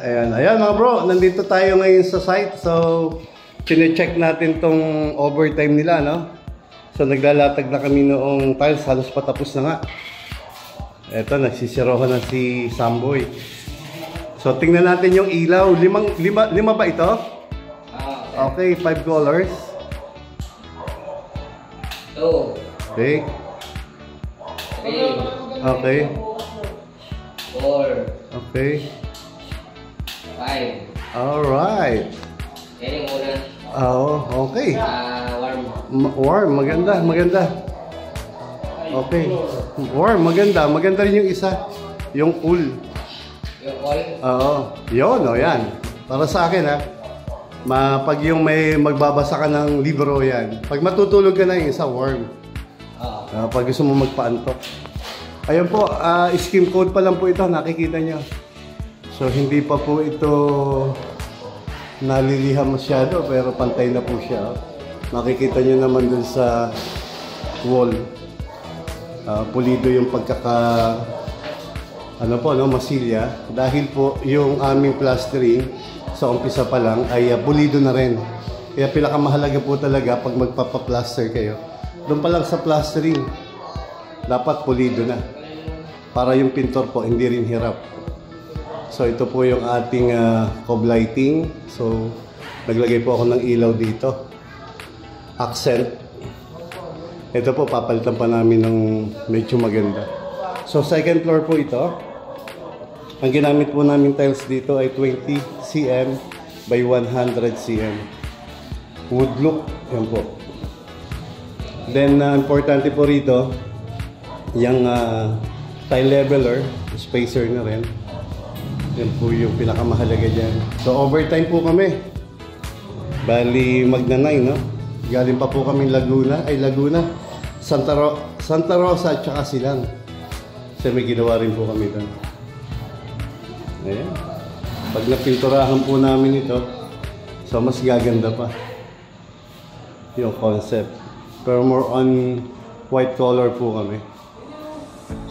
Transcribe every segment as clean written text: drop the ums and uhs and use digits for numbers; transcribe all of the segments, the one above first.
Ayan mga bro, nandito tayo ngayon sa site. So, chine-check natin tong overtime nila, no? So, naglalatag na kami noong tiles, halos patapos na nga. Eto, nagsisirohan na si Samboy. So, tingnan natin yung ilaw. Lima ba ito? Okay, 5 colors. 2. Okay. 3. Okay. 4. Okay. 5. Alright. Yan yung una. Okay. Warm. Warm, maganda. Okay. Warm, maganda rin yung isa. Yung cool. Yung all? Yun, yan. Para sa akin, ha. Pag yung may magbabasa ka ng libro, yan. Pag matutulog ka na yung isa, warm. Pag gusto mo magpaantok. Ayun po, skim code pa lang po ito, nakikita nyo. So, hindi pa po ito naliliham masyado, pero pantay na po siya. Makikita nyo naman dun sa wall. Pulido yung masilya. Dahil po yung aming plastering sa umpisa pa lang ay pulido na rin. Kaya pinakamahalaga po talaga pag magpapaplaster kayo. Doon pa lang sa plastering, dapat pulido na. Para yung pintor po hindi rin hirap. So ito po yung ating cob lighting. So naglagay po ako ng ilaw dito. Accent. Ito po papalitan pa namin ng medyo maganda. So second floor po ito. Ang ginamit po namin tiles dito ay 20 cm by 100 cm. Wood look. Yan po. Then importante po rito yung tile leveler, spacer na rin. Yan po yung pinakamahalaga dyan. So overtime po kami. Bali magna-9, no? Galing pa po kami Laguna. Santa Rosa at saka Silang. Kasi may ginawa rin po kami doon. Ayan. Pag napinturahan po namin ito, so mas gaganda pa yung concept. Pero more on white color po kami.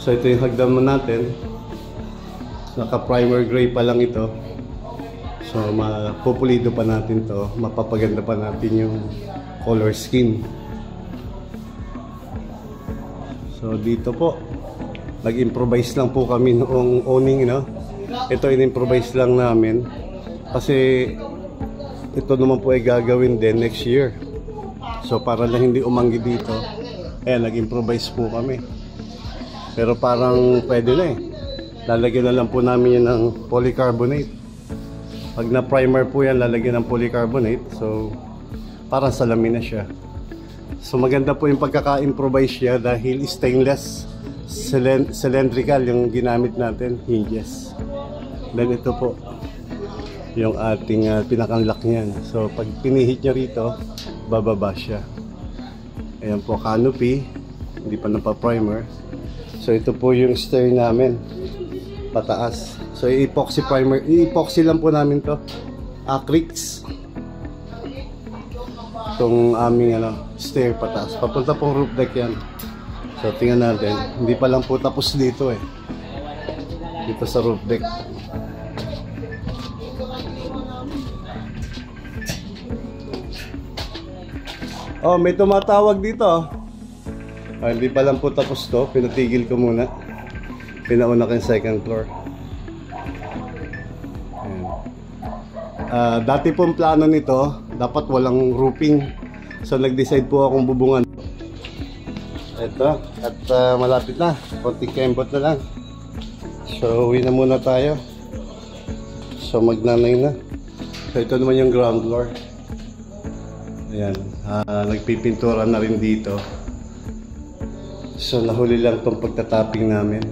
So ito yung hagdan natin. Naka-primer gray pa lang ito. So mapupulido pa natin to. Mapapaganda pa natin yung color scheme. So dito po, nag-improvise lang po kami noong owning, no? Ito in-improvise lang namin. Kasi ito naman po ay gagawin din next year. So para lang hindi umanggi dito, nag-improvise po kami. Pero parang pwede na eh. Lalagyan na lang po namin yan ng polycarbonate. Pag na-primer po yan, lalagyan ng polycarbonate. So, parang salamin na siya. So, maganda po yung pagkaka-improvise siya dahil stainless, cylindrical yung ginamit natin, hinges. Then ito po, yung ating pinaka-lock niyan. So, pag pinihit nyo rito, bababa siya. Ayan po, canopy. Hindi pa napa-primer. So, ito po yung stair namin. Pataas. So epoxy primer, epoxy lang po namin to. Acrylics. Itong aming stair pataas. Papunta pong roof deck yan. So tingnan natin. Hindi pa lang po tapos dito eh. Dito sa roof deck. Oh, may tumatawag dito. Hindi pa lang po tapos to. Pinatigil ko muna. Pinauna ko yung second floor. Dati pong plano nito, dapat walang roofing. So nag-decide po akong bubungan. Ito, at malapit na. Konting kembot na lang. So uwi na muna tayo. So magnanay na. So ito naman yung ground floor. Ayan, nagpipintura na rin dito. So nahuli lang itong pagtatapping namin.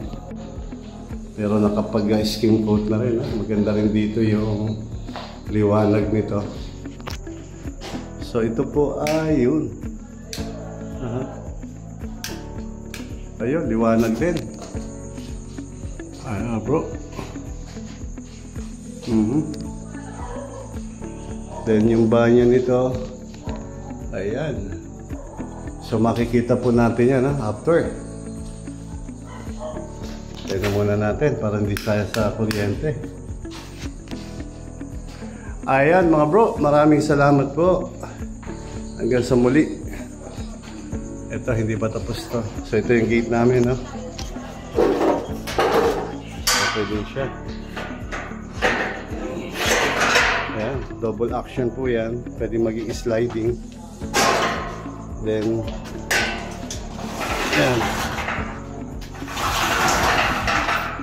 Pero nakapag-skim coat na rin. Maganda rin dito yung liwanag nito. So ito po ay yun. Ayun, liwanag din. Bro. Then yung banyo nito, ayan. So makikita po natin yan after. Tignan muna natin para hindi tayo sa kuryente. Ayan mga bro, maraming salamat po. Hanggang sa muli. Ito, hindi pa tapos to. So ito yung gate namin, no? Okay din siya. Ayan, double action po yan. Pwede maging sliding. Then, ayan.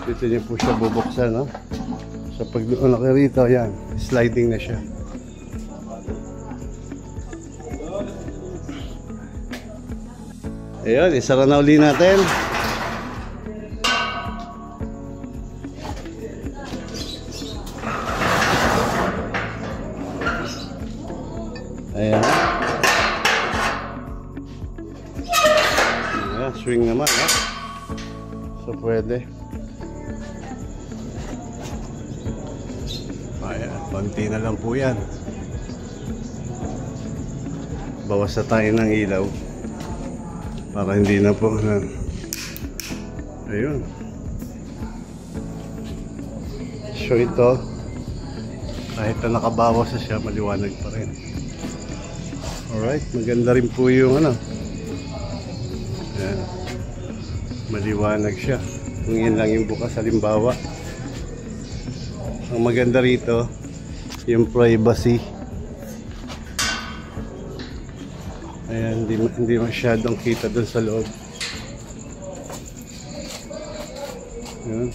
Dito niyo po siya bubuksan, no? So pag doon na kayo rito, ayan, sliding na siya. Ayan, isara na uli natin. Ayan. Ayan, swing naman, ha? So pwede. Ayan, konti na lang po yan. Bawas na tayo ng ilaw para hindi na po na. Ayun. So ito, kahit na nakabawas na siya, maliwanag pa rin. Alright, maganda rin po yung ano. Ayan. Maliwanag siya. Kung yan lang yung bukas, halimbawa. Ang maganda rito, yung privacy. Ayan, hindi masyadong kita dun sa loob. Ayan.